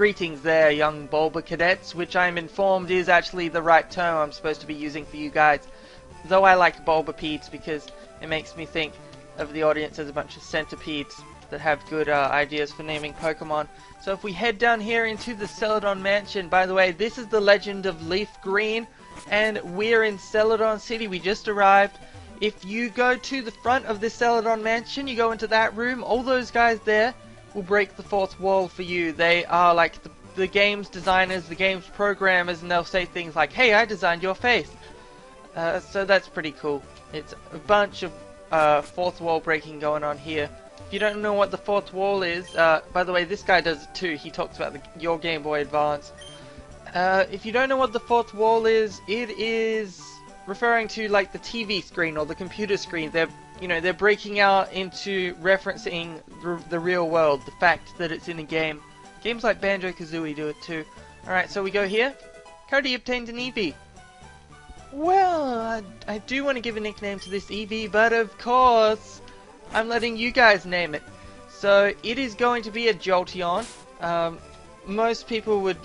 Greetings there, young Bulba cadets, which I'm informed is actually the right term I'm supposed to be using for you guys. Though I like Bulbapedes because it makes me think of the audience as a bunch of centipedes that have good ideas for naming Pokemon. So if we head down here into the Celadon Mansion, by the way, this is the Legend of Leaf Green, and we're in Celadon City. We just arrived. If you go to the front of this Celadon Mansion, you go into that room, all those guys there will break the fourth wall for you. They are like the game's designers, the game's programmers, and they'll say things like, hey, I designed your face. So that's pretty cool. It's a bunch of fourth wall breaking going on here. If you don't know what the fourth wall is, by the way, this guy does it too. He talks about your Game Boy Advance. If you don't know what the fourth wall is, it is referring to like the TV screen or the computer screen. They're breaking out into referencing the real world, the fact that it's in a game. Games like Banjo-Kazooie do it too. Alright, so we go here. Cody obtained an Eevee. Well, I do want to give a nickname to this Eevee, but of course, I'm letting you guys name it. So, it is going to be a Jolteon. Most people would,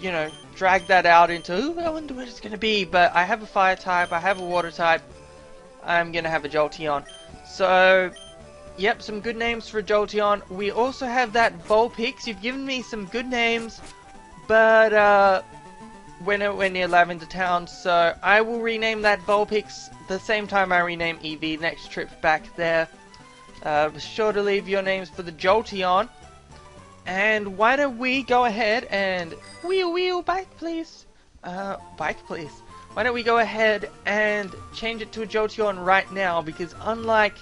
drag that out into, ooh, I wonder what it's going to be, but I have a Fire type, I have a Water type, I'm going to have a Jolteon. So, yep, some good names for a Jolteon. We also have that Vulpix. You've given me some good names, but we're near Lavender Town, so I will rename that Vulpix the same time I rename Eevee next trip back there. Be sure to leave your names for the Jolteon. And why don't we go ahead and bike please. Bike please. Why don't we go ahead and change it to a Jolteon right now, because unlike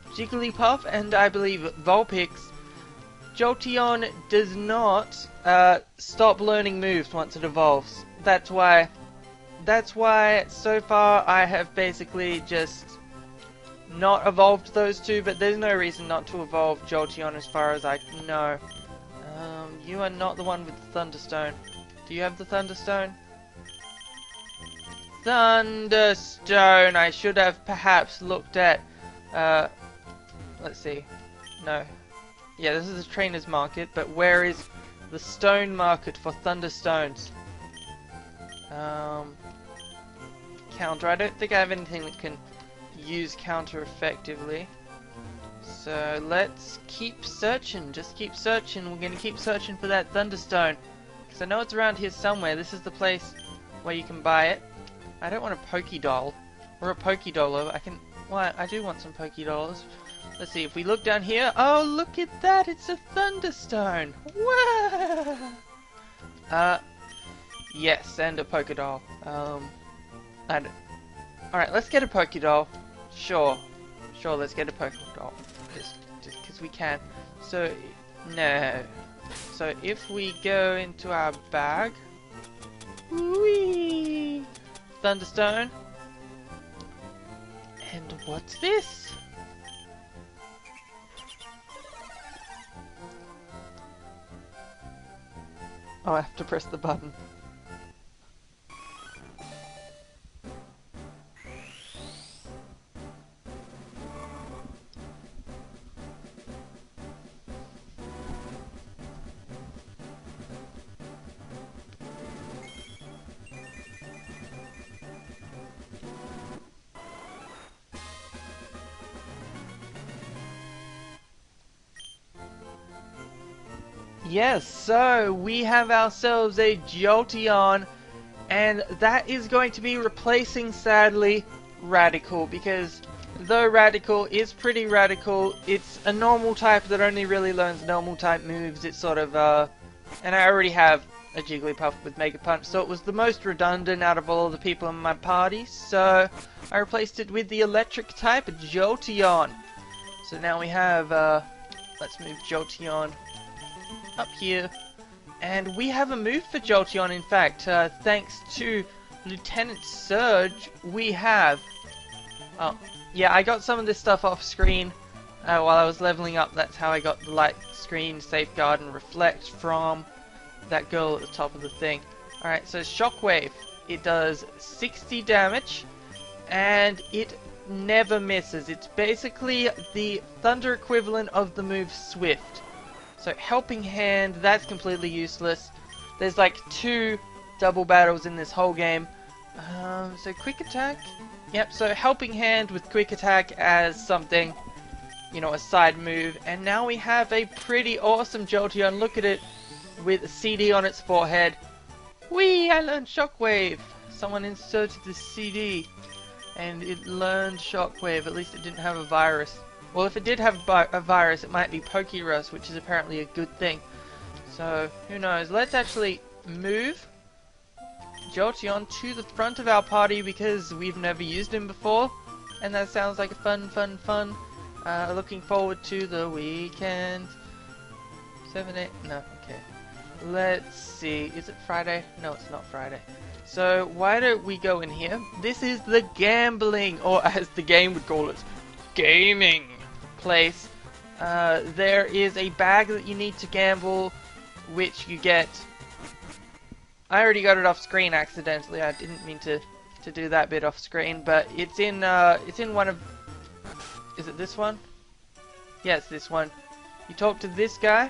Jigglypuff and I believe Vulpix, Jolteon does not stop learning moves once it evolves. That's why so far I have basically just not evolved those two, but there's no reason not to evolve Jolteon as far as I know. You are not the one with the Thunderstone. Do you have the Thunderstone? Thunderstone! I should have perhaps looked at, let's see. No. Yeah, this is a trainer's market, but where is the stone market for Thunderstones? Counter. I don't think I have anything that can use counter effectively. So let's keep searching. Just keep searching. We're gonna keep searching for that Thunderstone, because I know it's around here somewhere. This is the place where you can buy it. I don't want a Pokédoll or a Pokédolo. I do want some Pokédolls. Let's see, if we look down here, oh look at that, it's a Thunderstone! Wow! Yes, and a Pokédoll. Alright, let's get a Pokédoll. Sure, let's get a Pokédoll. Just because we can. So, no. So if we go into our bag, whee! Thunderstone. And what's this? Oh, I have to press the button. Yes, so we have ourselves a Jolteon, and that is going to be replacing, sadly, Radical, because though Radical is pretty radical, it's a normal type that only really learns normal type moves. It's sort of, and I already have a Jigglypuff with Mega Punch, so it was the most redundant out of all of the people in my party, so I replaced it with the electric type Jolteon. So now we have, let's move Jolteon up here, and we have a move for Jolteon. In fact, thanks to Lieutenant Surge, we have, oh yeah, I got some of this stuff off screen while I was leveling up. That's how I got the light screen, safeguard, and reflect from that girl at the top of the thing. Alright, so Shockwave, it does 60 damage, and it never misses. It's basically the thunder equivalent of the move Swift. So Helping Hand, that's completely useless. There's like 2 double battles in this whole game. So quick attack. Yep, so helping hand with quick attack as something, you know, a side move. And now we have a pretty awesome Jolteon. Look at it with a CD on its forehead. Whee! I learned Shockwave. Someone inserted the CD and it learned Shockwave. At least it didn't have a virus. Well, if it did have a virus, it might be Pokerus, which is apparently a good thing. So, who knows? Let's actually move Jolteon to the front of our party because we've never used him before. And that sounds like a fun. Looking forward to the weekend. 7, 8, no, okay. Let's see, is it Friday? No, it's not Friday. So, why don't we go in here? This is the gambling, or as the game would call it, gaming place. There is a bag that you need to gamble, which you get. I already got it off screen accidentally. I didn't mean to do that bit off screen, but it's in one of. Is it this one? Yeah, it's this one. You talk to this guy.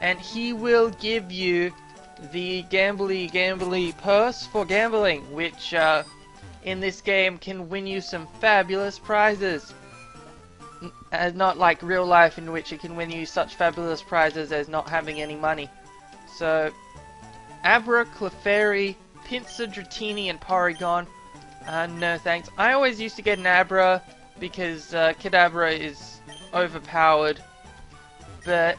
And he will give you the gambly purse for gambling, which in this game can win you some fabulous prizes. Not like real life, in which it can win you such fabulous prizes as not having any money. So, Abra, Clefairy, Pinsir, Dratini, and Porygon. No thanks. I always used to get an Abra because Kadabra is overpowered. But,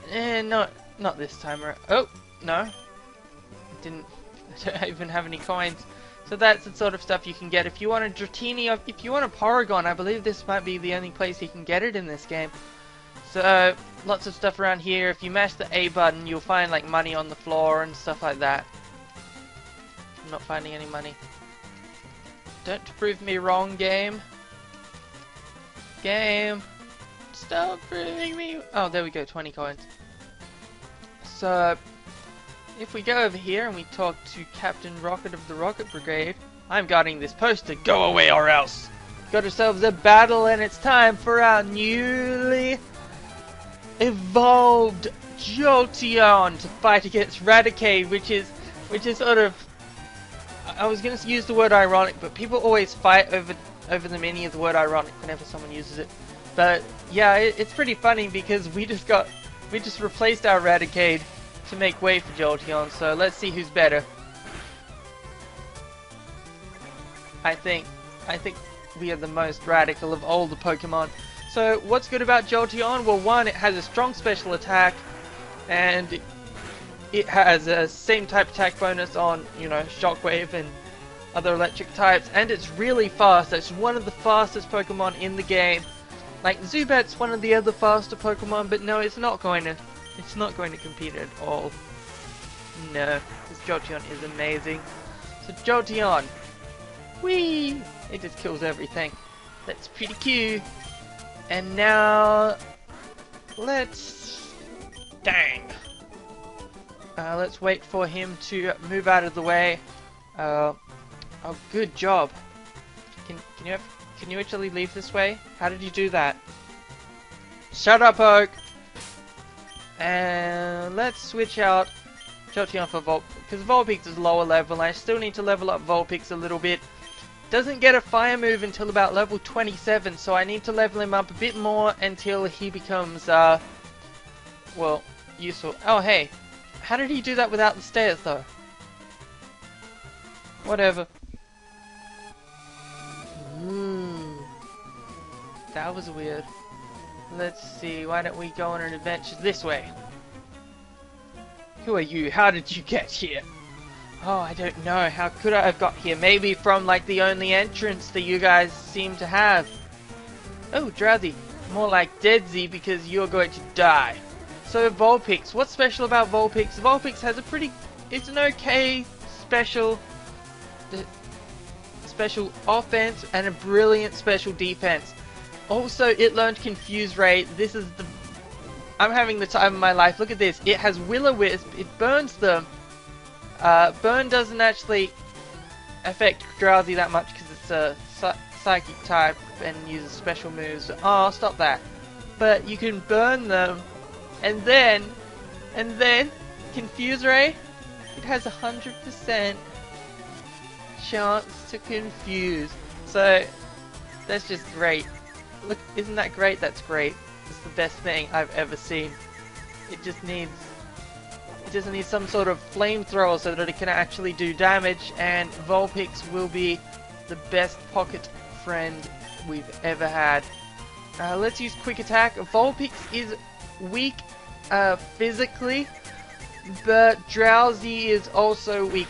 not this time around. Oh, no. I don't even have any coins. So that's the sort of stuff you can get. If you want a Dratini, if you want a Porygon, I believe this might be the only place you can get it in this game. So, lots of stuff around here. If you mash the A button, you'll find like money on the floor and stuff like that. I'm not finding any money. Don't prove me wrong, game. Game. Stop proving me. Oh, there we go, 20 coins. So, if we go over here and we talk to Captain Rocket of the Rocket Brigade. I'm guarding this poster. Go away or else. Got ourselves a battle, and it's time for our newly evolved Jolteon to fight against Raticate, which is sort of. I was going to use the word ironic, but people always fight over the meaning of the word ironic whenever someone uses it. But yeah, it's pretty funny because we just replaced our Raticate to make way for Jolteon. So let's see who's better. I think we are the most radical of all the Pokemon. So what's good about Jolteon? Well, one, it has a strong special attack, and it has a same type attack bonus on, you know, Shockwave and other electric types, and it's really fast. It's one of the fastest Pokemon in the game. Like Zubat's one of the other faster Pokemon, but no, it's not going to compete at all. No, this Jolteon is amazing. So Jolteon, whee! It just kills everything. That's pretty cute. And now, let's wait for him to move out of the way. Oh, good job. Can you actually leave this way? How did you do that? Shut up, Oak! And let's switch out Jolteon for Vulpix, because Vulpix is lower level, and I still need to level up Vulpix a little bit. Doesn't get a fire move until about level 27, so I need to level him up a bit more until he becomes, well, useful. Oh, hey. How did he do that without the stairs, though? Whatever. That was weird. Let's see, why don't we go on an adventure this way? Who are you? How did you get here? Oh, I don't know. How could I have got here? Maybe from, like, the only entrance that you guys seem to have. Oh, Drowsy. More like Deadsy, because you're going to die. So, Vulpix. What's special about Vulpix? Vulpix has a pretty... It's an okay special offense and a brilliant special defense. Also, it learned Confuse Ray. This is the... I'm having the time of my life. Look at this. It has Will-O-Wisp. It burns them. Burn doesn't actually affect Drowsy that much because it's a psychic type and uses special moves. Oh, stop that. But you can burn them, and then And then, Confuse Ray, it has 100% chance to confuse. So, that's just great. Look, isn't that great? That's great. It's the best thing I've ever seen. It just needs some sort of flamethrower so that it can actually do damage, and Vulpix will be the best pocket friend we've ever had. Let's use Quick Attack. Vulpix is weak physically, but Drowsy is also weak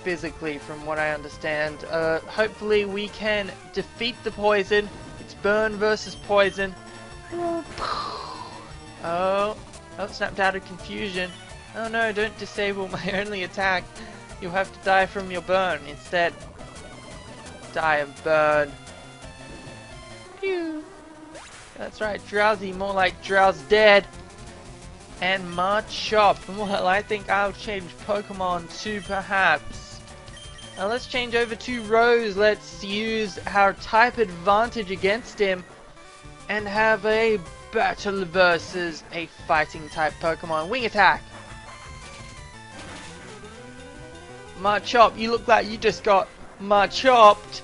physically from what I understand. Hopefully we can defeat the poison. It's burn versus poison. Oh, snapped out of confusion. Oh no, don't disable my only attack. You'll have to die from your burn instead. Die of burn. Phew. That's right, Drowsy, more like Drow's dead. And Machop. Well, I think I'll change Pokemon to perhaps. Now let's change over to Rose. Let's use our type advantage against him and have a battle versus a fighting type Pokemon. Wing attack. Machop, you look like you just got Machopped.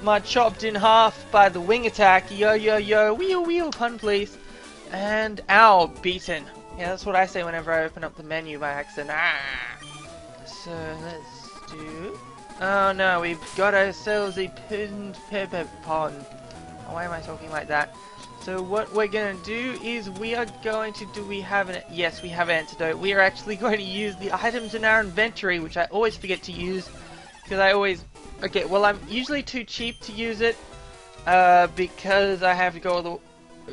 Machopped in half by the wing attack. Yo yo yo, wheel wheel, pun please. And ow, beaten. Yeah, that's what I say whenever I open up the menu by accident. Ah. So let's do. Oh no, we've got ourselves a pinned pepper pond. Why am I talking like that? So what we're gonna do is we are going to do. We have an yes, we have antidote. We are actually going to use the items in our inventory, which I always forget to use because I always. Okay, well I'm usually too cheap to use it because I have to go all the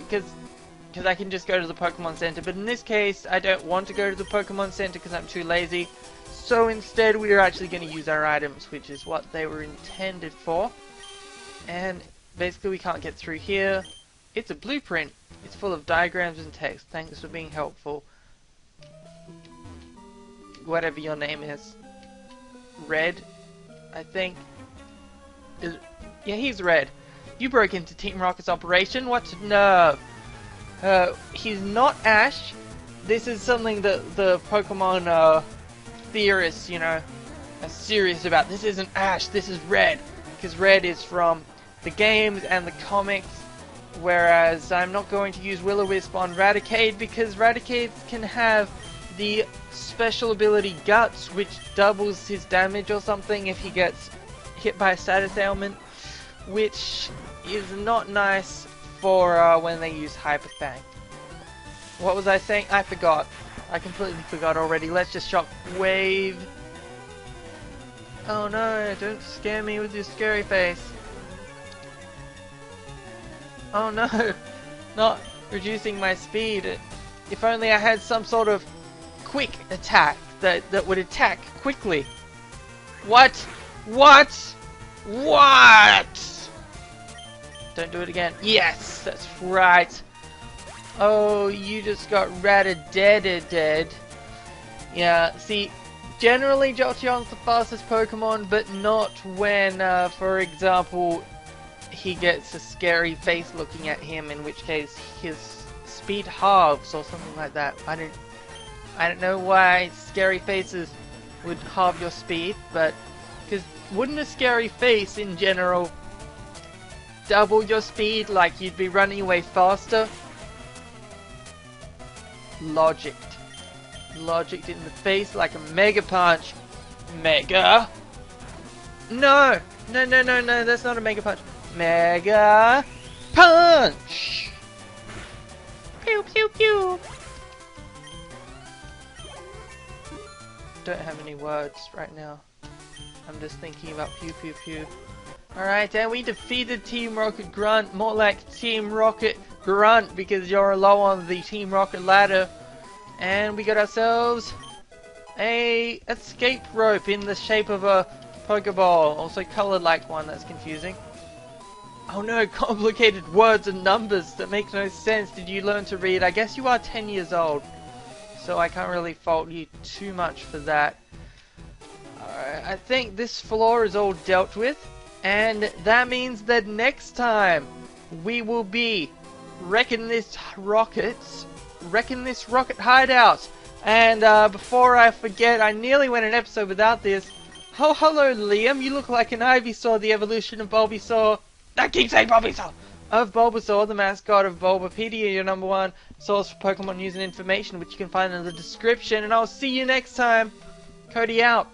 because I can just go to the Pokemon Center. But in this case, I don't want to go to the Pokemon Center because I'm too lazy. So instead, we are actually going to use our items, which is what they were intended for. And basically, we can't get through here. It's a blueprint. It's full of diagrams and text. Thanks for being helpful. Whatever your name is. Red, I think. Yeah, he's Red. You broke into Team Rocket's operation. What nerve! He's not Ash. This is something that the Pokemon theorists, you know, are serious about. This isn't Ash. This is Red, because Red is from the games and the comics. Whereas I'm not going to use Will-O-Wisp on Raticate because Raticate can have the special ability Guts, which doubles his damage or something if he gets hit by a status ailment, which is not nice for when they use Hyper Fang. What was I saying? I forgot. I completely forgot already. Let's just Shock Wave. Oh no, don't scare me with your scary face. Oh no, not reducing my speed. If only I had some sort of quick attack that would attack quickly. What? What? What? Don't do it again. Yes, that's right. Oh, you just got dead. Yeah, see, generally Jolteon's the fastest Pokemon, but not when, for example, he gets a scary face looking at him, in which case his speed halves or something like that. I don't know why scary faces would halve your speed, but because wouldn't a scary face in general double your speed, like you'd be running away faster? Logicked in the face like a Mega Punch. Mega? No, that's not a Mega Punch. Mega Punch! Pew pew pew! Don't have any words right now. I'm just thinking about pew pew pew. Alright, and we defeated Team Rocket Grunt, more like Team Rocket Grunt because you're low on the Team Rocket ladder. And we got ourselves a escape rope in the shape of a Pokeball, also colored like one. That's confusing. Oh no, complicated words and numbers that make no sense. Did you learn to read? I guess you are 10 years old, so I can't really fault you too much for that. Alright, I think this floor is all dealt with, and that means that next time we will be wrecking this rocket hideout. And before I forget, I nearly went an episode without this. Oh, hello, Liam. You look like an Ivysaur, the evolution of Bulbasaur. I keep saying Bulbasaur! Of Bulbasaur, the mascot of Bulbapedia, your #1 source for Pokemon news and information, which you can find in the description. And I'll see you next time. Cody out.